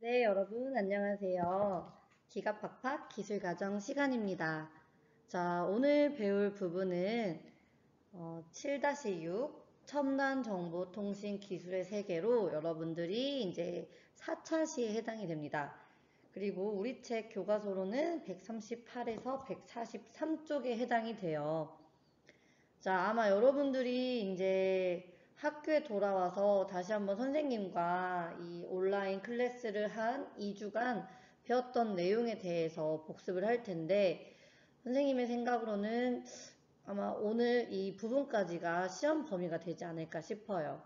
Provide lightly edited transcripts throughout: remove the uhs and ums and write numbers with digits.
네, 여러분, 안녕하세요. 기갑박박 기술가정 시간입니다. 자, 오늘 배울 부분은 7-6 첨단 정보통신 기술의 세계로 여러분들이 이제 4차 시에 해당이 됩니다. 그리고 우리 책 교과서로는 138에서 143쪽에 해당이 돼요. 자, 아마 여러분들이 이제 학교에 돌아와서 다시 한번 선생님과 이 온라인 클래스를 한 2주간 배웠던 내용에 대해서 복습을 할 텐데, 선생님의 생각으로는 아마 오늘 이 부분까지가 시험 범위가 되지 않을까 싶어요.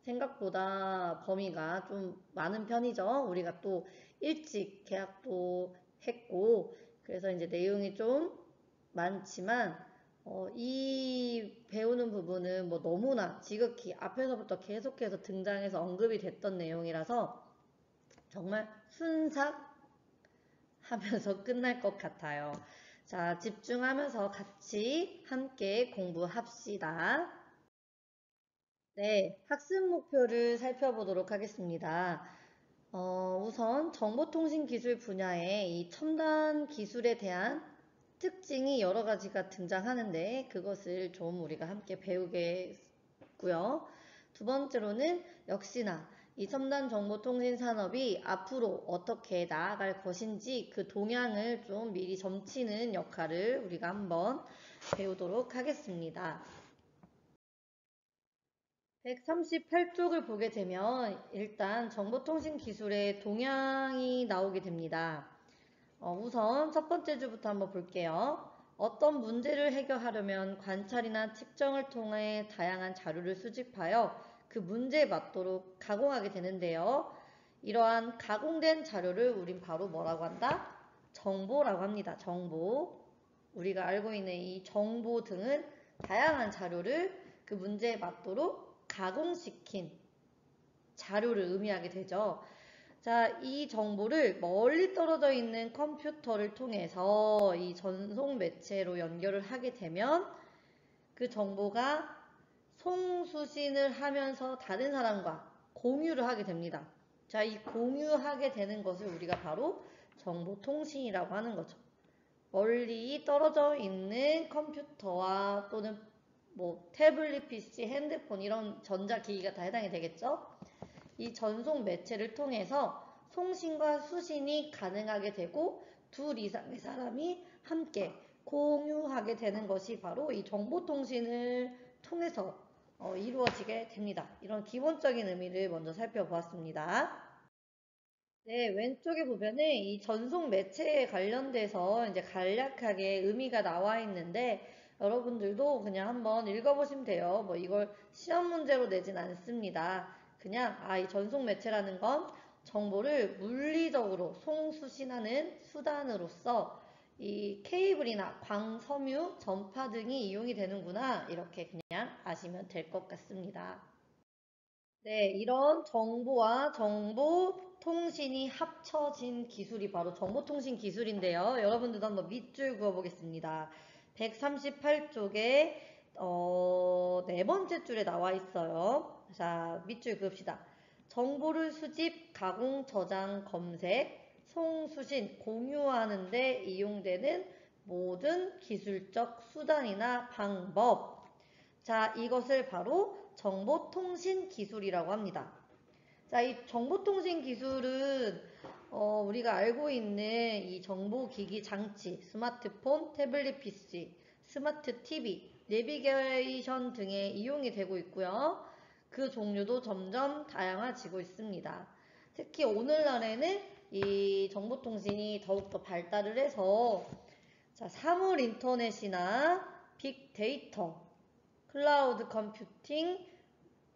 생각보다 범위가 좀 많은 편이죠. 우리가 또 일찍 계약도 했고, 그래서 이제 내용이 좀 많지만, 이 배우는 부분은 뭐 너무나 지극히 앞에서부터 계속해서 등장해서 언급이 됐던 내용이라서 정말 순삭하면서 끝날 것 같아요. 자, 집중하면서 같이 함께 공부합시다. 네, 학습 목표를 살펴보도록 하겠습니다. 우선 정보통신기술 분야의 이 첨단 기술에 대한 특징이 여러 가지가 등장하는데 그것을 좀 우리가 함께 배우겠고요. 두 번째로는 역시나 이 첨단 정보통신 산업이 앞으로 어떻게 나아갈 것인지 그 동향을 좀 미리 점치는 역할을 우리가 한번 배우도록 하겠습니다. 138쪽을 보게 되면 일단 정보통신 기술의 동향이 나오게 됩니다. 우선 첫 번째 주부터 한번 볼게요. 어떤 문제를 해결하려면 관찰이나 측정을 통해 다양한 자료를 수집하여 그 문제에 맞도록 가공하게 되는데요. 이러한 가공된 자료를 우린 바로 뭐라고 한다? 정보라고 합니다. 정보. 우리가 알고 있는 이 정보 등은 다양한 자료를 그 문제에 맞도록 가공시킨 자료를 의미하게 되죠. 자, 이 정보를 멀리 떨어져 있는 컴퓨터를 통해서 이 전송 매체로 연결을 하게 되면 그 정보가 송수신을 하면서 다른 사람과 공유를 하게 됩니다. 자, 이 공유하게 되는 것을 우리가 바로 정보통신이라고 하는 거죠. 멀리 떨어져 있는 컴퓨터와 또는 뭐 태블릿 PC, 핸드폰 이런 전자기기가 다 해당이 되겠죠. 이 전송 매체를 통해서 송신과 수신이 가능하게 되고 둘 이상의 사람이 함께 공유하게 되는 것이 바로 이 정보통신을 통해서 이루어지게 됩니다. 이런 기본적인 의미를 먼저 살펴보았습니다. 네, 왼쪽에 보면은 이 전송 매체에 관련돼서 이제 간략하게 의미가 나와 있는데 여러분들도 그냥 한번 읽어보시면 돼요. 뭐 이걸 시험 문제로 내진 않습니다. 그냥 이 전송 매체라는 건 정보를 물리적으로 송수신하는 수단으로서 이 케이블이나 광섬유, 전파 등이 이용이 되는구나 이렇게 그냥 아시면 될 것 같습니다. 네, 이런 정보와 정보 통신이 합쳐진 기술이 바로 정보통신 기술인데요. 여러분들도 한번 밑줄 그어보겠습니다. 138쪽에 네 번째 줄에 나와 있어요. 자, 밑줄 그읍시다. 정보를 수집, 가공, 저장, 검색, 송수신, 공유하는 데 이용되는 모든 기술적 수단이나 방법. 자, 이것을 바로 정보통신 기술이라고 합니다. 자, 이 정보통신 기술은 우리가 알고 있는 이 정보기기 장치, 스마트폰, 태블릿 PC, 스마트 TV, 내비게이션 등에 이용이 되고 있고요. 그 종류도 점점 다양해지고 있습니다. 특히 오늘날에는 이 정보통신이 더욱더 발달을 해서 자, 사물 인터넷이나 빅데이터, 클라우드 컴퓨팅,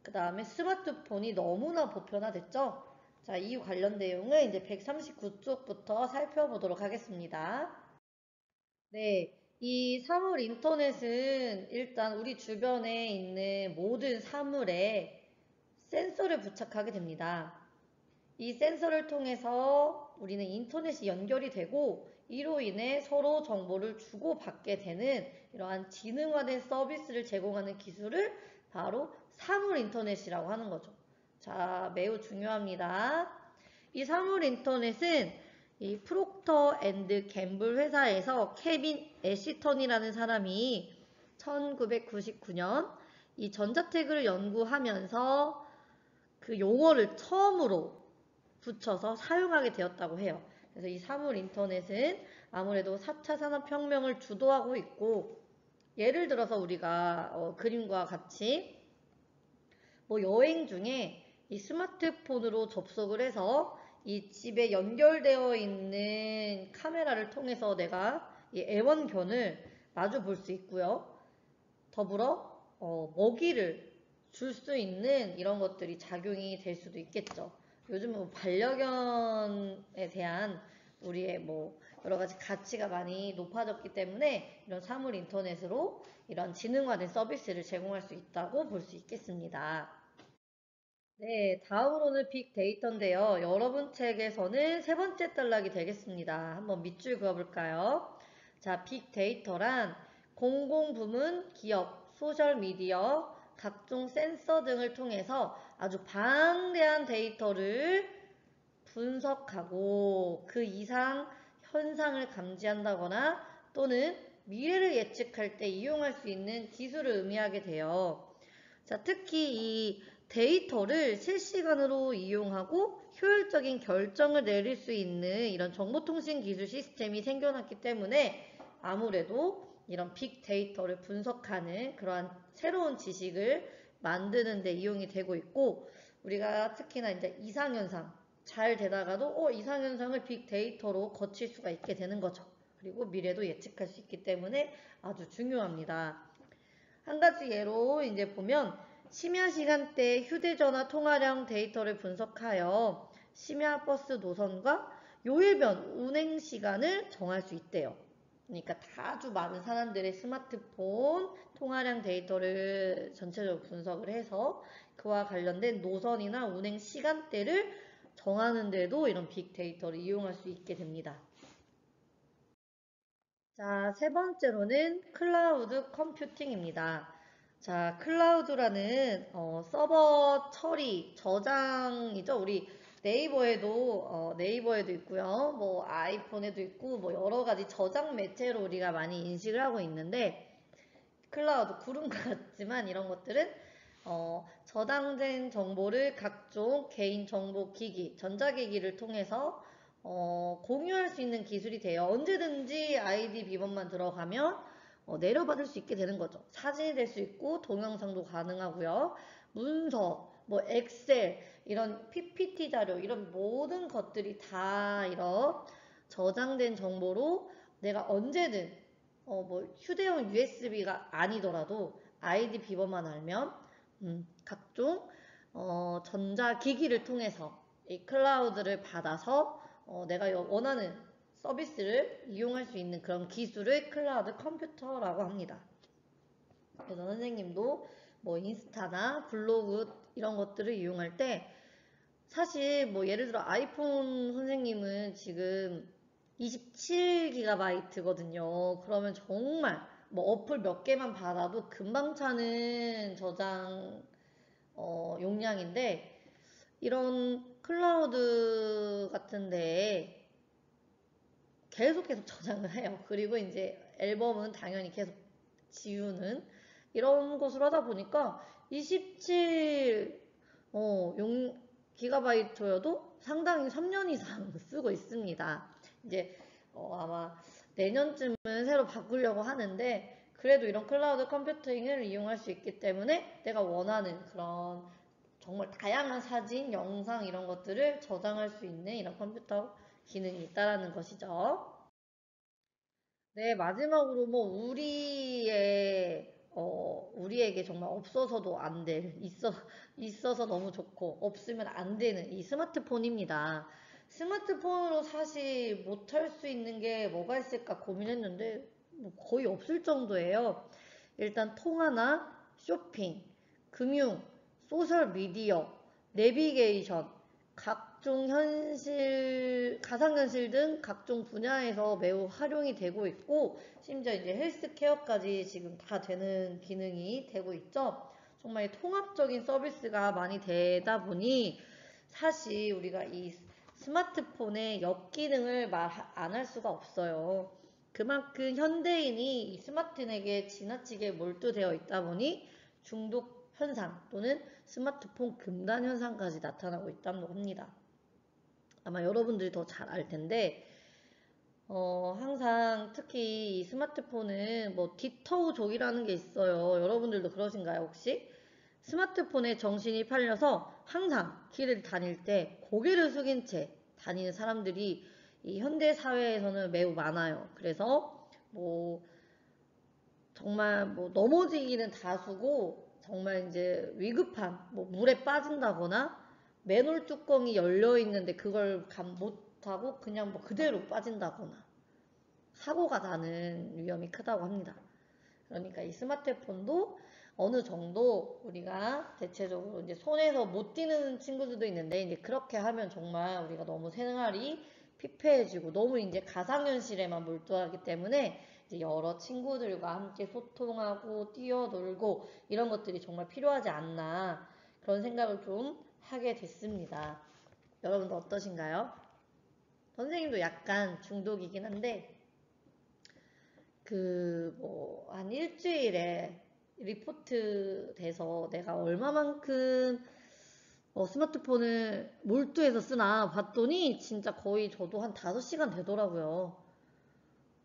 그 다음에 스마트폰이 너무나 보편화됐죠? 자, 이 관련 내용을 이제 139쪽부터 살펴보도록 하겠습니다. 네, 이 사물 인터넷은 일단 우리 주변에 있는 모든 사물에 센서를 부착하게 됩니다. 이 센서를 통해서 우리는 인터넷이 연결이 되고 이로 인해 서로 정보를 주고받게 되는 이러한 지능화된 서비스를 제공하는 기술을 바로 사물 인터넷이라고 하는 거죠. 자, 매우 중요합니다. 이 사물 인터넷은 이 프록터 앤드 갬블 회사에서 케빈 애시턴이라는 사람이 1999년 이 전자태그를 연구하면서 그 용어를 처음으로 붙여서 사용하게 되었다고 해요. 그래서 이 사물 인터넷은 아무래도 4차 산업혁명을 주도하고 있고, 예를 들어서 우리가 그림과 같이 뭐 여행 중에 이 스마트폰으로 접속을 해서 이 집에 연결되어 있는 카메라를 통해서 내가 이 애완견을 마주 볼 수 있고요. 더불어 먹이를 줄 수 있는 이런 것들이 작용이 될 수도 있겠죠. 요즘은 뭐 반려견에 대한 우리의 뭐 여러 가지 가치가 많이 높아졌기 때문에 이런 사물 인터넷으로 이런 지능화된 서비스를 제공할 수 있다고 볼 수 있겠습니다. 네, 다음으로는 빅데이터인데요. 여러분 책에서는 세 번째 단락이 되겠습니다. 한번 밑줄 그어볼까요? 자, 빅데이터란 공공부문, 기업, 소셜미디어, 각종 센서 등을 통해서 아주 방대한 데이터를 분석하고 그 이상 현상을 감지한다거나 또는 미래를 예측할 때 이용할 수 있는 기술을 의미하게 돼요. 자, 특히 이 데이터를 실시간으로 이용하고 효율적인 결정을 내릴 수 있는 이런 정보통신 기술 시스템이 생겨났기 때문에 아무래도 이런 빅데이터를 분석하는 그러한 새로운 지식을 만드는 데 이용이 되고 있고, 우리가 특히나 이제 이상현상 잘 되다가도 이상현상을 빅데이터로 거칠 수가 있게 되는 거죠. 그리고 미래도 예측할 수 있기 때문에 아주 중요합니다. 한 가지 예로 이제 보면 심야 시간대 휴대전화 통화량 데이터를 분석하여 심야 버스 노선과 요일변 운행 시간을 정할 수 있대요. 그러니까 아주 많은 사람들의 스마트폰 통화량 데이터를 전체적으로 분석을 해서 그와 관련된 노선이나 운행 시간대를 정하는 데도 이런 빅데이터를 이용할 수 있게 됩니다. 자, 세 번째로는 클라우드 컴퓨팅입니다. 자, 클라우드라는 서버 처리, 저장이죠. 우리 네이버에도 있고요. 뭐 아이폰에도 있고 뭐 여러 가지 저장 매체로 우리가 많이 인식을 하고 있는데, 클라우드 구름과 같지만 이런 것들은 저장된 정보를 각종 개인정보 기기, 전자기기를 통해서 공유할 수 있는 기술이 돼요. 언제든지 아이디 비번만 들어가면 내려받을 수 있게 되는 거죠. 사진이 될 수 있고 동영상도 가능하고요. 문서, 뭐 엑셀, 이런 PPT 자료, 이런 모든 것들이 다 이런 저장된 정보로 내가 언제든 뭐 휴대용 USB가 아니더라도 아이디 비번만 알면 각종 전자기기를 통해서 이 클라우드를 받아서 내가 원하는 서비스를 이용할 수 있는 그런 기술을 클라우드 컴퓨터라고 합니다. 그래서 선생님도 뭐 인스타나 블로그 이런 것들을 이용할 때 사실 뭐 예를 들어 아이폰 선생님은 지금 27GB거든요. 그러면 정말 뭐 어플 몇 개만 받아도 금방 차는 저장 용량인데, 이런 클라우드 같은 데에 계속 저장을 해요. 그리고 이제 앨범은 당연히 계속 지우는 이런 것을 하다 보니까 27 기가바이트여도 상당히 3년 이상 쓰고 있습니다. 이제 아마 내년쯤은 새로 바꾸려고 하는데, 그래도 이런 클라우드 컴퓨팅을 이용할 수 있기 때문에 내가 원하는 그런 정말 다양한 사진, 영상 이런 것들을 저장할 수 있는 이런 컴퓨터 기능이 있다라는 것이죠. 네, 마지막으로 뭐 우리에게 정말 없어서도 안 될, 있어서 너무 좋고 없으면 안 되는 이 스마트폰입니다. 스마트폰으로 사실 못할 수 있는 게 뭐가 있을까 고민했는데 뭐 거의 없을 정도예요. 일단 통화나 쇼핑, 금융, 소셜미디어, 내비게이션, 각종 가상현실 등 각종 분야에서 매우 활용이 되고 있고, 심지어 이제 헬스케어까지 지금 다 되는 기능이 되고 있죠. 정말 통합적인 서비스가 많이 되다 보니 사실 우리가 이 스마트폰의 역기능을 말 안 할 수가 없어요. 그만큼 현대인이 이 스마트폰에게 지나치게 몰두되어 있다 보니 중독 현상 또는 스마트폰 금단 현상까지 나타나고 있다고 합니다. 아마 여러분들이 더 잘 알 텐데 항상 특히 이 스마트폰은 뭐 디터우족이라는 게 있어요. 여러분들도 그러신가요, 혹시? 스마트폰에 정신이 팔려서 항상 길을 다닐 때 고개를 숙인 채 다니는 사람들이 이 현대 사회에서는 매우 많아요. 그래서 뭐 정말 뭐 넘어지기는 다수고 정말 이제 위급한 뭐 물에 빠진다거나 맨홀 뚜껑이 열려 있는데 그걸 감 못하고 그냥 뭐 그대로 빠진다거나 사고가 나는 위험이 크다고 합니다. 그러니까 이 스마트폰도 어느 정도 우리가 대체적으로 이제 손에서 못 띄는 친구들도 있는데 이제 그렇게 하면 정말 우리가 너무 생활이 피폐해지고 너무 이제 가상현실에만 몰두하기 때문에 이제 여러 친구들과 함께 소통하고 뛰어놀고 이런 것들이 정말 필요하지 않나 그런 생각을 좀 하게 됐습니다. 여러분도 어떠신가요? 선생님도 약간 중독이긴 한데 한 일주일에 리포트 돼서 내가 얼마만큼 스마트폰을 몰두해서 쓰나 봤더니 진짜 거의 저도 한 5시간 되더라고요.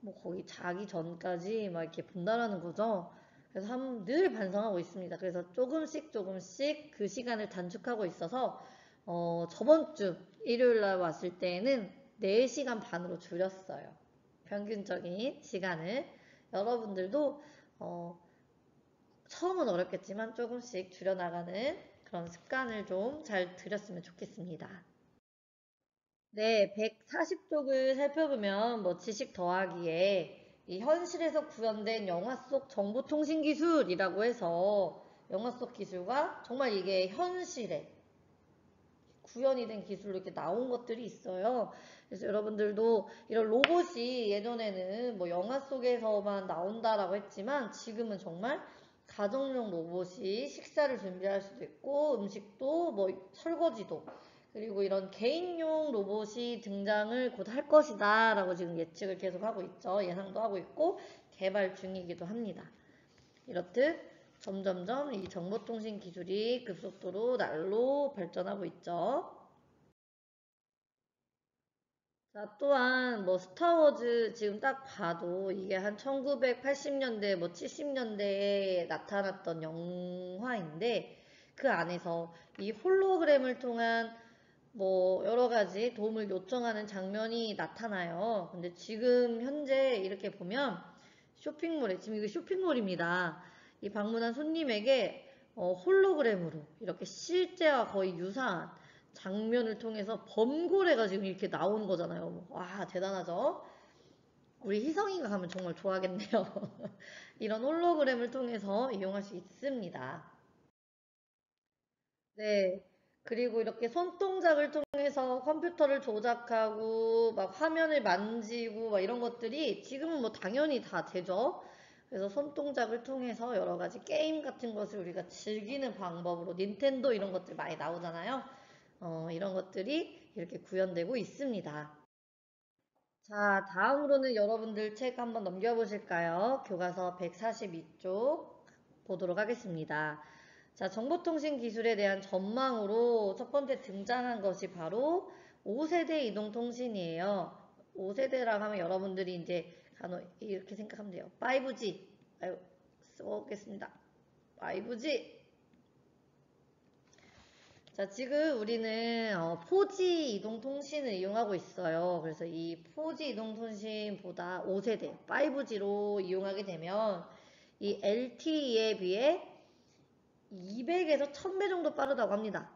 뭐 거의 자기 전까지 막 이렇게 본다라는 거죠. 그래서 늘 반성하고 있습니다. 그래서 조금씩 그 시간을 단축하고 있어서 저번 주 일요일 날 왔을 때에는 4시간 반으로 줄였어요. 평균적인 시간을. 여러분들도 처음은 어렵겠지만 조금씩 줄여나가는 그런 습관을 좀 잘 들였으면 좋겠습니다. 네, 140쪽을 살펴보면 뭐 지식 더하기에 이 현실에서 구현된 영화 속 정보통신 기술이라고 해서 영화 속 기술과 정말 이게 현실에 구현이 된 기술로 이렇게 나온 것들이 있어요. 그래서 여러분들도 이런 로봇이 예전에는 뭐 영화 속에서만 나온다라고 했지만 지금은 정말 가정용 로봇이 식사를 준비할 수도 있고 음식도 뭐 설거지도 그리고 이런 개인용 로봇이 등장을 곧 할 것이다 라고 지금 예측을 계속 하고 있죠. 예상도 하고 있고 개발 중이기도 합니다. 이렇듯 점점점 이 정보통신 기술이 급속도로 날로 발전하고 있죠. 자, 또한 뭐 스타워즈 지금 딱 봐도 이게 한 1980년대 뭐 70년대에 나타났던 영화인데 그 안에서 이 홀로그램을 통한 뭐 여러 가지 도움을 요청하는 장면이 나타나요. 근데 지금 현재 이렇게 보면 쇼핑몰에 지금 이거 쇼핑몰입니다. 이 방문한 손님에게 홀로그램으로 이렇게 실제와 거의 유사한 장면을 통해서 범고래가 지금 이렇게 나오는 거잖아요. 와, 대단하죠? 우리 희성이가 가면 정말 좋아하겠네요. 이런 홀로그램을 통해서 이용할 수 있습니다. 네. 그리고 이렇게 손동작을 통해서 컴퓨터를 조작하고 막 화면을 만지고 막 이런 것들이 지금은 뭐 당연히 다 되죠. 그래서 손동작을 통해서 여러 가지 게임 같은 것을 우리가 즐기는 방법으로 닌텐도 이런 것들 많이 나오잖아요. 이런 것들이 이렇게 구현되고 있습니다. 자, 다음으로는 여러분들 책 한번 넘겨보실까요? 교과서 142쪽 보도록 하겠습니다. 자, 정보통신 기술에 대한 전망으로 첫 번째 등장한 것이 바로 5세대 이동통신이에요. 5세대라고 하면 여러분들이 이제 간혹 이렇게 생각하면 돼요. 5G. 아유, 써보겠습니다. 5G. 자, 지금 우리는 4G 이동통신을 이용하고 있어요. 그래서 이 4G 이동통신보다 5세대, 5G로 이용하게 되면 이 LTE에 비해 200에서 1000배 정도 빠르다고 합니다.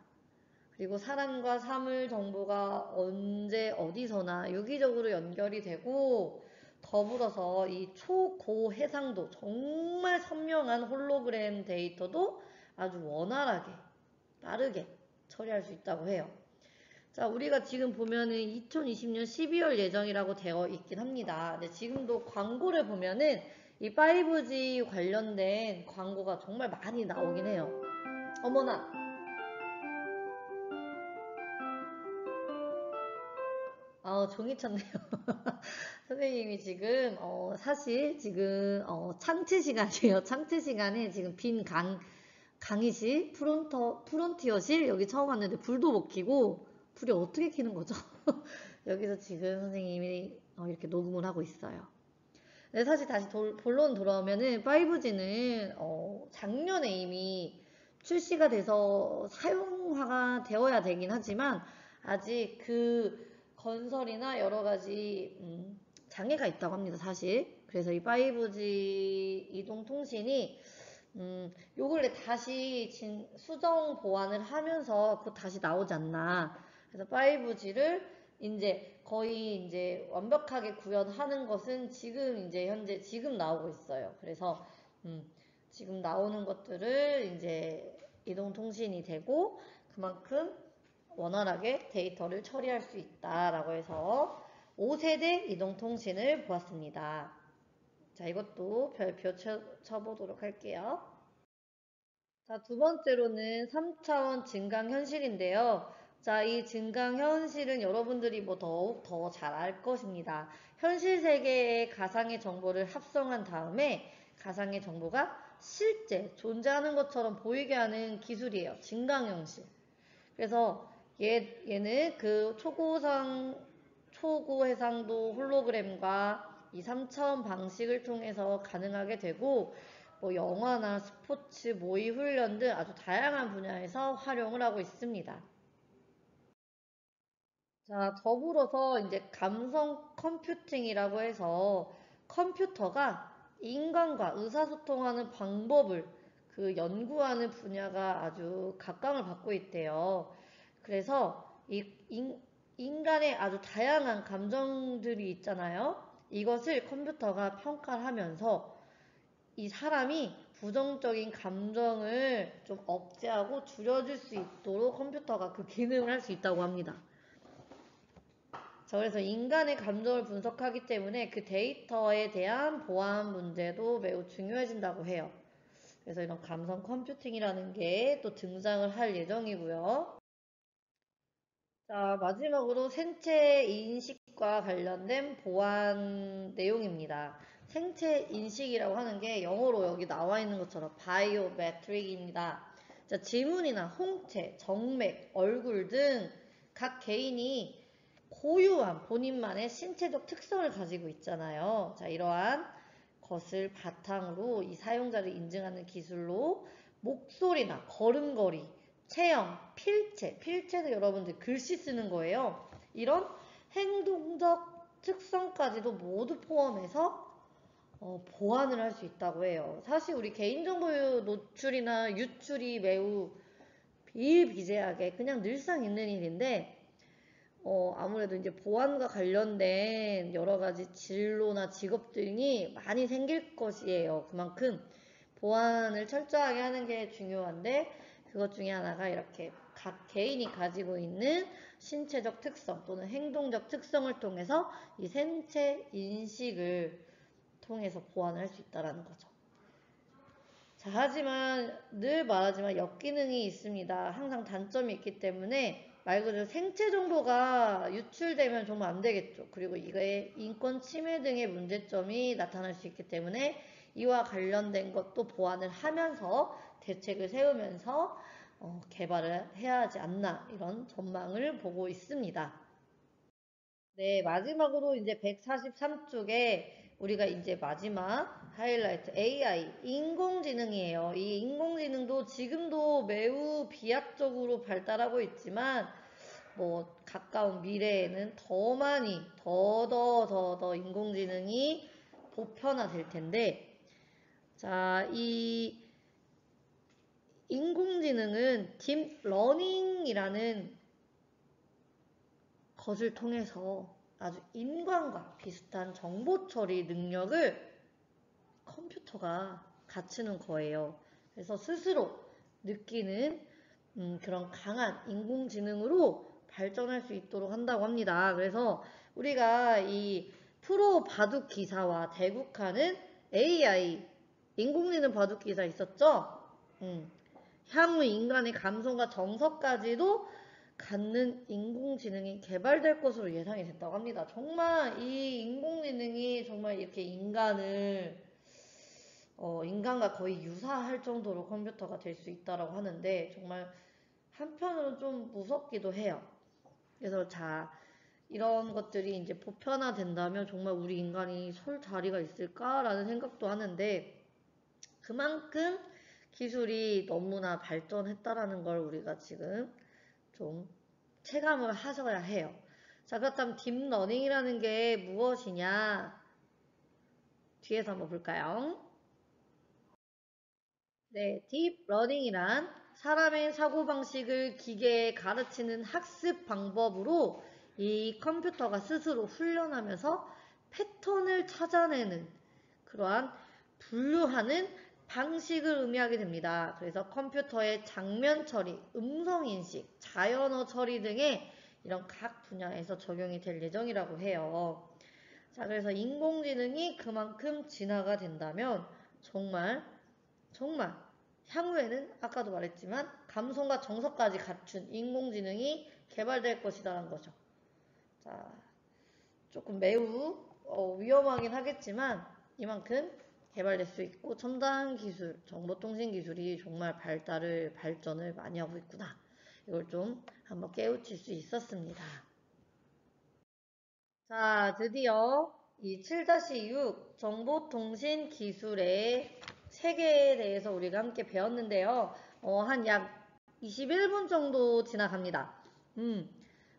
그리고 사람과 사물 정보가 언제 어디서나 유기적으로 연결이 되고 더불어서 이 초고해상도 정말 선명한 홀로그램 데이터도 아주 원활하게 빠르게 처리할 수 있다고 해요. 자, 우리가 지금 보면은 2020년 12월 예정이라고 되어 있긴 합니다. 근데 지금도 광고를 보면은 이 5G 관련된 광고가 정말 많이 나오긴 해요. 어머나. 종이 쳤네요. 선생님이 지금, 사실 지금, 창트 시간이에요. 창트 시간에 지금 빈 강의실, 프론티어실, 여기 처음 왔는데 불도 못 켜고, 불이 어떻게 켜는 거죠? 여기서 지금 선생님이 이렇게 녹음을 하고 있어요. 근데 사실 다시 본론 돌아오면은 5G는 작년에 이미 출시가 돼서 사용화가 되어야 되긴 하지만 아직 그 건설이나 여러 가지 장애가 있다고 합니다, 사실. 그래서 이 5G 이동통신이 요 근래 다시 수정 보완을 하면서 그거 다시 나오지 않나. 그래서 5G를 이제 거의 이제 완벽하게 구현하는 것은 지금 이제 현재 지금 나오고 있어요. 그래서 지금 나오는 것들을 이제 이동통신이 되고 그만큼 원활하게 데이터를 처리할 수 있다라고 해서 5세대 이동통신을 보았습니다. 자, 이것도 별표 쳐보도록 할게요. 자, 두 번째로는 3차원 증강현실인데요. 자, 이 증강현실은 여러분들이 뭐 더욱 더 잘 알 것입니다. 현실 세계의 가상의 정보를 합성한 다음에 가상의 정보가 실제 존재하는 것처럼 보이게 하는 기술이에요. 증강현실. 그래서 얘는 그 초고 해상도 홀로그램과 이 3차원 방식을 통해서 가능하게 되고 뭐 영화나 스포츠, 모의 훈련 등 아주 다양한 분야에서 활용을 하고 있습니다. 자, 더불어서 이제 감성 컴퓨팅이라고 해서 컴퓨터가 인간과 의사소통하는 방법을 그 연구하는 분야가 아주 각광을 받고 있대요. 그래서 인간의 아주 다양한 감정들이 있잖아요. 이것을 컴퓨터가 평가를 하면서 이 사람이 부정적인 감정을 좀 억제하고 줄여줄 수 있도록 컴퓨터가 그 기능을 할 수 있다고 합니다. 자, 그래서 인간의 감정을 분석하기 때문에 그 데이터에 대한 보안 문제도 매우 중요해진다고 해요. 그래서 이런 감성 컴퓨팅이라는 게 또 등장을 할 예정이고요. 자, 마지막으로 생체 인식과 관련된 보안 내용입니다. 생체 인식이라고 하는 게 영어로 여기 나와 있는 것처럼 바이오메트릭입니다. 자, 지문이나 홍채, 정맥, 얼굴 등 각 개인이 고유한 본인만의 신체적 특성을 가지고 있잖아요. 자, 이러한 것을 바탕으로 이 사용자를 인증하는 기술로 목소리나 걸음걸이, 체형, 필체도 여러분들 글씨 쓰는 거예요. 이런 행동적 특성까지도 모두 포함해서 보완을 할 수 있다고 해요. 사실 우리 개인정보 노출이나 유출이 매우 비일비재하게 그냥 늘상 있는 일인데 아무래도 이제 보안과 관련된 여러 가지 진로나 직업 등이 많이 생길 것이에요. 그만큼 보안을 철저하게 하는 게 중요한데 그것 중에 하나가 이렇게 각 개인이 가지고 있는 신체적 특성 또는 행동적 특성을 통해서 이 생체 인식을 통해서 보완을 할 수 있다는 거죠. 자, 하지만 늘 말하지만 역기능이 있습니다. 항상 단점이 있기 때문에 말 그대로 생체 정보가 유출되면 정말 안 되겠죠. 그리고 이게 인권 침해 등의 문제점이 나타날 수 있기 때문에 이와 관련된 것도 보완을 하면서 대책을 세우면서 개발을 해야 하지 않나 이런 전망을 보고 있습니다. 네, 마지막으로 이제 143쪽에 우리가 이제 마지막 하이라이트 AI, 인공지능이에요. 이 인공지능도 지금도 매우 비약적으로 발달하고 있지만 뭐 가까운 미래에는 더 많이 더 인공지능이 보편화될 텐데 자, 이 인공지능은 딥러닝이라는 것을 통해서 아주 인간과 비슷한 정보 처리 능력을 컴퓨터가 갖추는 거예요. 그래서 스스로 느끼는 그런 강한 인공지능으로 발전할 수 있도록 한다고 합니다. 그래서 우리가 이 프로 바둑 기사와 대국하는 AI 인공지능 바둑 기사 있었죠? 향후 인간의 감성과 정서까지도 갖는 인공지능이 개발될 것으로 예상이 됐다고 합니다. 정말 이 인공지능이 정말 이렇게 인간과 거의 유사할 정도로 컴퓨터가 될 수 있다라고 하는데 정말 한편으로는 좀 무섭기도 해요. 그래서 이런 것들이 이제 보편화된다면 정말 우리 인간이 설 자리가 있을까라는 생각도 하는데 그만큼 기술이 너무나 발전했다라는 걸 우리가 지금 좀 체감을 하셔야 해요. 자, 그렇다면 딥러닝이라는 게 무엇이냐? 뒤에서 한번 볼까요? 네, 딥러닝이란 사람의 사고방식을 기계에 가르치는 학습 방법으로 이 컴퓨터가 스스로 훈련하면서 패턴을 찾아내는 그러한 분류하는 방식을 의미하게 됩니다. 그래서 컴퓨터의 장면 처리, 음성 인식, 자연어 처리 등의 이런 각 분야에서 적용이 될 예정이라고 해요. 자, 그래서 인공지능이 그만큼 진화가 된다면 정말 향후에는 아까도 말했지만 감성과 정서까지 갖춘 인공지능이 개발될 것이라는 거죠. 자, 조금 매우 위험하긴 하겠지만 이만큼 개발될 수 있고 첨단 기술, 정보통신 기술이 정말 발전을 많이 하고 있구나. 이걸 좀 한번 깨우칠 수 있었습니다. 자, 드디어 이 7-6 정보통신 기술의 세계에 대해서 우리가 함께 배웠는데요. 한 약 21분 정도 지나갑니다.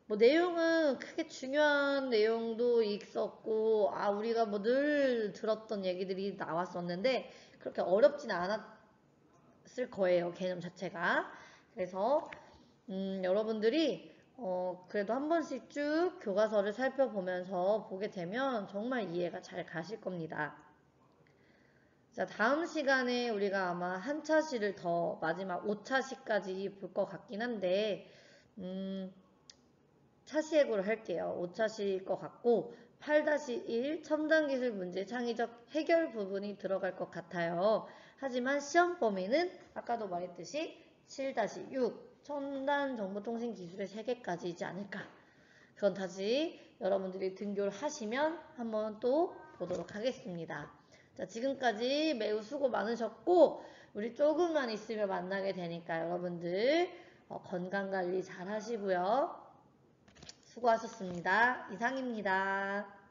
뭐 내용은 크게 중요한 내용도 있었고, 우리가 뭐 늘 들었던 얘기들이 나왔었는데, 그렇게 어렵지는 않았을 거예요, 개념 자체가. 그래서, 여러분들이 그래도 한 번씩 쭉 교과서를 살펴보면서 보게 되면 정말 이해가 잘 가실 겁니다. 자, 다음 시간에 우리가 아마 한 차시를 더 마지막 5차시까지 볼 것 같긴 한데, 차시해고를 할게요. 5차시일 것 같고, 8-1 첨단기술 문제 창의적 해결 부분이 들어갈 것 같아요. 하지만 시험 범위는 아까도 말했듯이 7-6 첨단 정보통신 기술의 세계까지이지 않을까. 그건 다시 여러분들이 등교를 하시면 한번 또 보도록 하겠습니다. 자, 지금까지 매우 수고 많으셨고 우리 조금만 있으면 만나게 되니까 여러분들 건강관리 잘 하시고요. 수고하셨습니다. 이상입니다.